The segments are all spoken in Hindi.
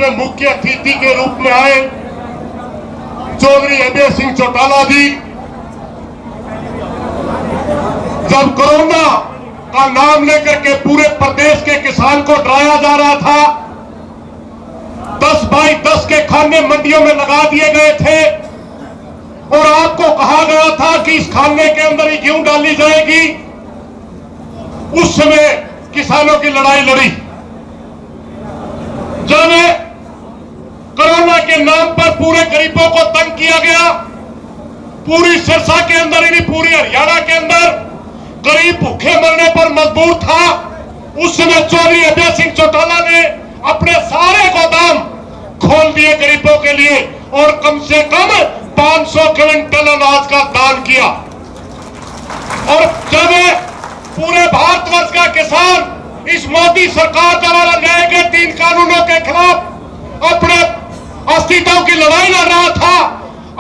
में मुख्य अतिथि के रूप में आए चौधरी अभय सिंह चौटाला जी। जब कोरोना का नाम लेकर के पूरे प्रदेश के किसान को डराया जा रहा था, 10 बाई 10 के खाने मंडियों में लगा दिए गए थे और आपको कहा गया था कि इस खाने के अंदर ही गेहूं डाली जाएगी, उस समय किसानों की लड़ाई लड़ी। जब कोरोना के नाम पर पूरे गरीबों को तंग किया गया, पूरी सिरसा के अंदर ही नहीं पूरी हरियाणा के अंदर गरीब भूखे मरने पर मजबूर था, उस समय चौधरी अभय सिंह चौटाला ने अपने सारे गोदाम खोल दिए गरीबों के लिए और कम से कम 500 क्विंटल अनाज का दान किया। और जब पूरे भारतवर्ष का किसान इस मोदी सरकार द्वारा लाए गए 3 कानूनों के खिलाफ अपने अस्तित्व की लड़ाई लड़ रहा था,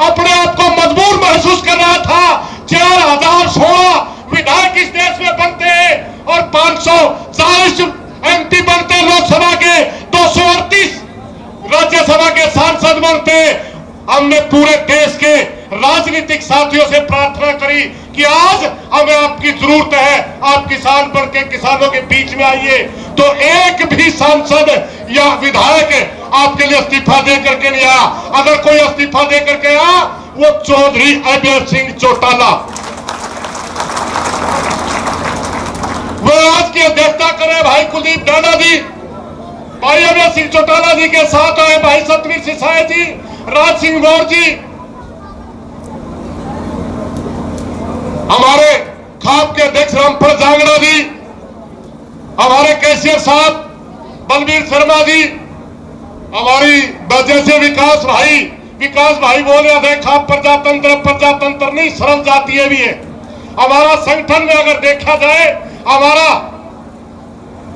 अपने आप को मजबूर महसूस कर रहा था, 4016 विधायक इस देश में बनते हैं और 540 एमपी बनते हैं, लोकसभा के 238 राज्यसभा के सांसद बनते हैं। हमने पूरे देश के राजनीतिक साथियों से प्रार्थना करी कि आज हमें आपकी जरूरत है, आप किसान बन के किसानों के बीच में आइए, तो एक भी सांसद या विधायक आपके लिए इस्तीफा दे करके नहीं आया। अगर कोई इस्तीफा दे करके आया वो चौधरी अभय सिंह चौटाला, वो आज की अध्यक्षता करे भाई कुलदीप डाना जी, भाई अभय सिंह चौटाला जी के साथ आए भाई सतवीर सिसाई जी, राज सिंह गौर जी, हमारे खाप के अध्यक्ष रामफल जांगड़ा जी, हमारे कैशियर साहब बलबीर शर्मा जी, हमारी जैसे विकास भाई बोल रहे थे खाप प्रजातंत्र नहीं सरल जातीय भी है। हमारा संगठन में अगर देखा जाए हमारा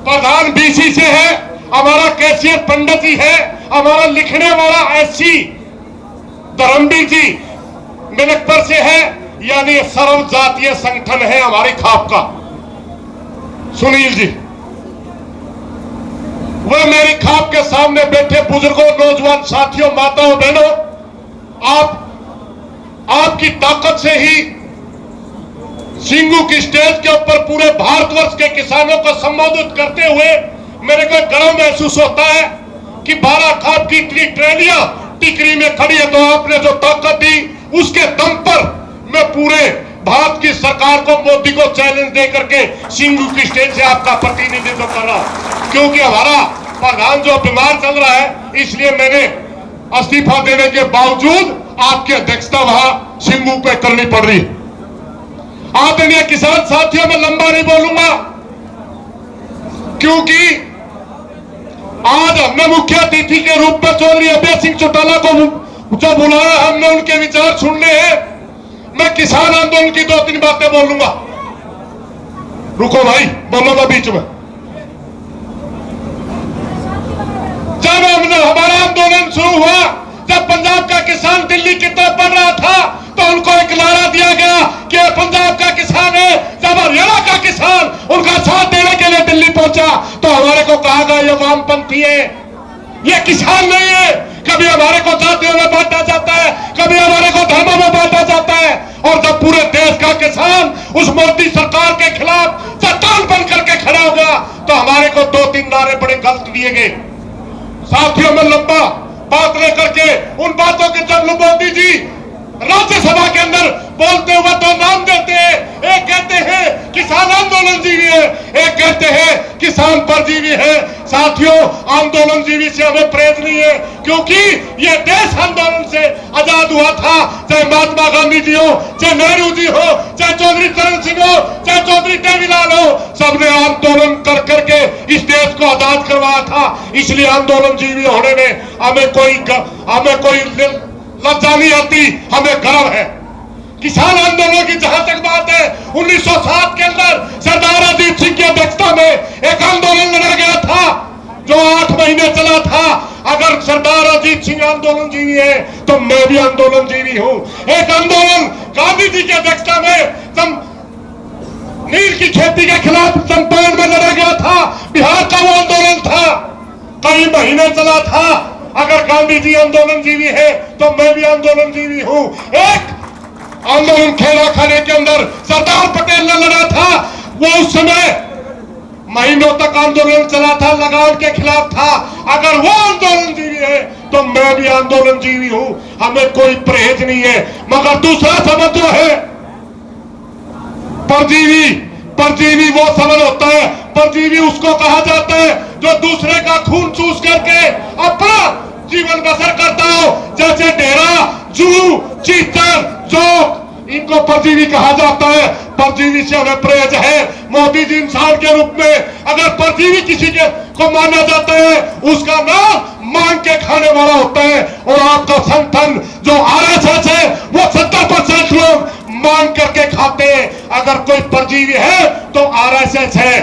प्रधान बीसी से है, हमारा कैशियर पंडित जी है, हमारा लिखने वाला एससी धर्मबीर जी मिनकपुर से है, यानी सर्व जातीय संगठन है हमारी खाप का। सुनील जी, वह मेरी खाप के सामने बैठे बुजुर्गों, नौजवान साथियों, माताओं, बहनों, आपकी ताकत से ही सिंगू की स्टेज के ऊपर पूरे भारतवर्ष के किसानों को संबोधित करते हुए मेरे को गर्व महसूस होता है कि 12 खाप की इतनी ट्रेलियां टिकरी में खड़ी है, तो आपने जो ताकत दी उसके दम पर मैं पूरे भारत की सरकार को, मोदी को चैलेंज दे करके सिंगू की स्टेज से आपका प्रतिनिधित्व कर रहा हूं, क्योंकि हमारा प्रधान जो बीमार चल रहा है, इसलिए मैंने इस्तीफा देने के बावजूद आपकी अध्यक्षता वहां सिंगू पे करनी पड़ रही। आदरणीय किसान साथियों, मैं लंबा नहीं बोलूंगा क्योंकि आज हमने मुख्य अतिथि के रूप में चौधरी अभय सिंह चौटाला को जो बुलाया, हमने उनके विचार सुनने हैं। मैं किसान आंदोलन की 2-3 बातें बोलूंगा। रुको भाई, बोलूंगा बीच में। जब हमारा आंदोलन शुरू हुआ, जब पंजाब का किसान दिल्ली की तरफ बढ़ रहा था, तो उनको एक नारा दिया गया कि पंजाब का किसान है, जब हरियाणा का किसान उनका साथ देने के लिए दिल्ली पहुंचा तो हमारे को कहा गया ये वामपंथी है, ये किसान नहीं है। कभी हमारे को जातियों में बांटा जाता है, कभी हमारे को धर्मों में बांटा जाता है, और जब पूरे देश का किसान उस मोदी सरकार के खिलाफ चट्टान बन करके खड़ा हो गया तो हमारे को 2-3 नारे बड़े गलत दिए गए। साथियों, में लंबा बात लेकर के उन बातों के जब मोदी जी राज्यसभा के अंदर बोलते हुए 2 नाम देते हैं, एक कहते हैं किसान आंदोलन जीवी है, एक कहते हैं किसान परजीवी है। साथियों, आंदोलन जीवी से हमें प्रेज नहीं है, क्योंकि ये देश आंदोलन से आजाद हुआ था। चाहे महात्मा गांधी जी हो, चाहे नेहरू जी हो, चाहे चौधरी चरण सिंह हो, चाहे चौधरी देवीलाल हो, सबने आंदोलन कर करके इस देश को आजाद करवाया था। इसलिए आंदोलन जीवी होने में हमें कोई लज्जा नहीं आती, हमें गर्व है। किसान आंदोलन की जहां तक बात है, 1907 के अंदर सरदार अजीत सिंह की अध्यक्षता में एक आंदोलन लड़ा गया था जो 8 महीने चला था। अगर सरदार अजीत सिंह आंदोलन जीवी है तो मैं भी आंदोलन जीवी हूं। एक आंदोलन गांधी जी की अध्यक्षता में नील की खेती के खिलाफ चंपारण में लड़ा गया था, बिहार का वो आंदोलन था, कई महीने चला था। अगर गांधी जी आंदोलनजीवी है तो मैं भी आंदोलनजीवी हूं। एक आंदोलन खेड़ा खाने के अंदर सरदार पटेल ने लड़ा था, वो उस समय महीनों तक आंदोलन चला था, लगान के खिलाफ था। अगर वो आंदोलनजीवी है तो मैं भी आंदोलनजीवी हूं, हमें कोई परहेज नहीं है। मगर दूसरा शब्द जो है परजीवी, परजीवी वो शब्द होता है, परजीवी उसको कहा जाता है जो दूसरे का खून चूस करके अपना जीवन बसर करता हो, जैसे डेरा, जू, चीतर, जोक, इनको परजीवी कहा जाता है। परजीवी से हमें परहेज है। मोदी जी इंसान के रूप में अगर परजीवी किसी के को माना जाता है, उसका नाम मांग के खाने वाला होता है। और आपका संगठन जो आरएसएस है वो 70% लोग मांग करके खाते हैं। अगर कोई परजीवी है तो आरएसएस है।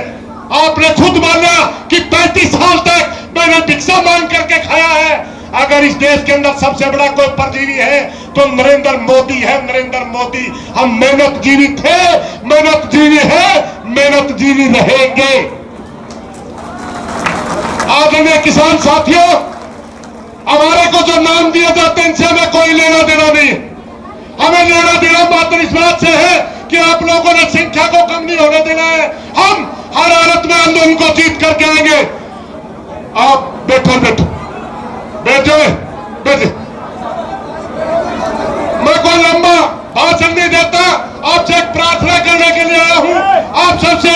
आपने खुद माना कि 35 साल तक मैंने भिक्षा मांग करके खाया है। अगर इस देश के अंदर सबसे बड़ा कोई परजीवी है तो नरेंद्र मोदी है, नरेंद्र मोदी। हम मेहनत जीवी थे, मेहनत जीवी है, मेहनत जीवी रहेंगे। आदरणीय किसान साथियों, हमारे को जो नाम दिए जाते हैं इनसे हमें कोई लेना देना नहीं। हमें लेना देना मात्र इस बात से है कि आप लोगों ने संख्या को कम नहीं होने देना है। हम हर हालत में आंदोलन को जीत करके आएंगे। आप बैठो बैठो बैठे बैठे, मैं कोई लंबा भाषण नहीं देता, आपसे एक प्रार्थना करने के लिए आया हूं। आप सबसे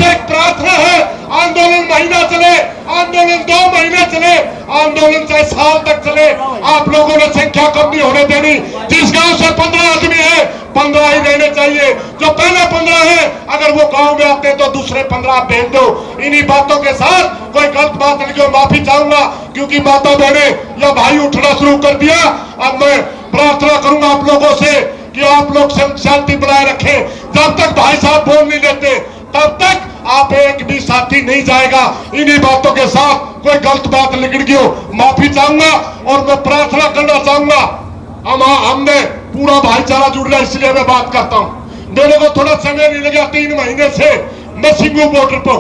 एक प्रार्थना है, आंदोलन महीना चले, आंदोलन 2 महीने चले, आंदोलन चाहे साल तक चले, आप लोगों ने संख्या कम नहीं होने देनी। जिस गांव से 15 आदमी है 15 ही रहने चाहिए। जो पहले 15 है अगर वो गांव में आते हैं तो दूसरे 15 भेज दो। इन्हीं बातों के साथ कोई गलत बात नहीं, माफी चाहूंगा क्योंकि माता बहने या भाई उठना शुरू कर दिया। अब मैं प्रार्थना करूंगा आप लोगों से कि आप लोग शांति बनाए रखें। जब तक भाई साहब बोल नहीं लेते तब तक आप एक भी साथी नहीं जाएगा। इन्हीं बातों के साथ कोई गलत बात निकल गई हो माफी चाहूंगा और मैं प्रार्थना करना चाहूंगा। हमने पूरा भाईचारा जुड़ रहा है, इसलिए मैं बात करता हूं। मेरे को थोड़ा समय नहीं लगा, 3 महीने से मैं सिंगू बॉर्डर पर,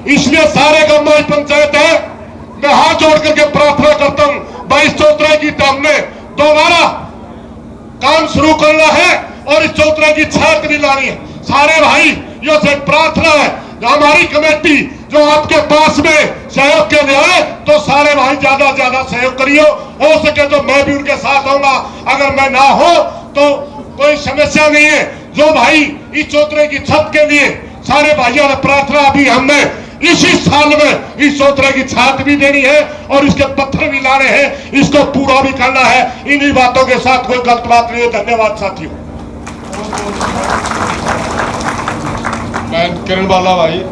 इसलिए सारे गांव में पंचायत है। मैं हाथ जोड़ करके प्रार्थना करता हूं, 22 चौतरा की हमने दोबारा काम शुरू करना है और इस चौतरा की छात भी लानी है। सारे भाई यो से प्रार्थना है, हमारी कमेटी जो आपके पास में सहयोग के लिए आए तो सारे भाई ज्यादा ज्यादा सहयोग करियो। हो सके तो मैं भी उनके साथ आऊंगा, अगर मैं ना हो तो कोई समस्या नहीं है। जो भाई इस चौतरे की छत के लिए सारे भाइयों ने प्रार्थना, अभी हमने इसी साल में इस चौतरे की छत भी देनी है और इसके पत्थर भी लाने हैं, इसको पूरा भी करना है। इन्हीं बातों के साथ कोई गलत बात नहीं है। धन्यवाद साथियों। मैं किरण बाला भाई।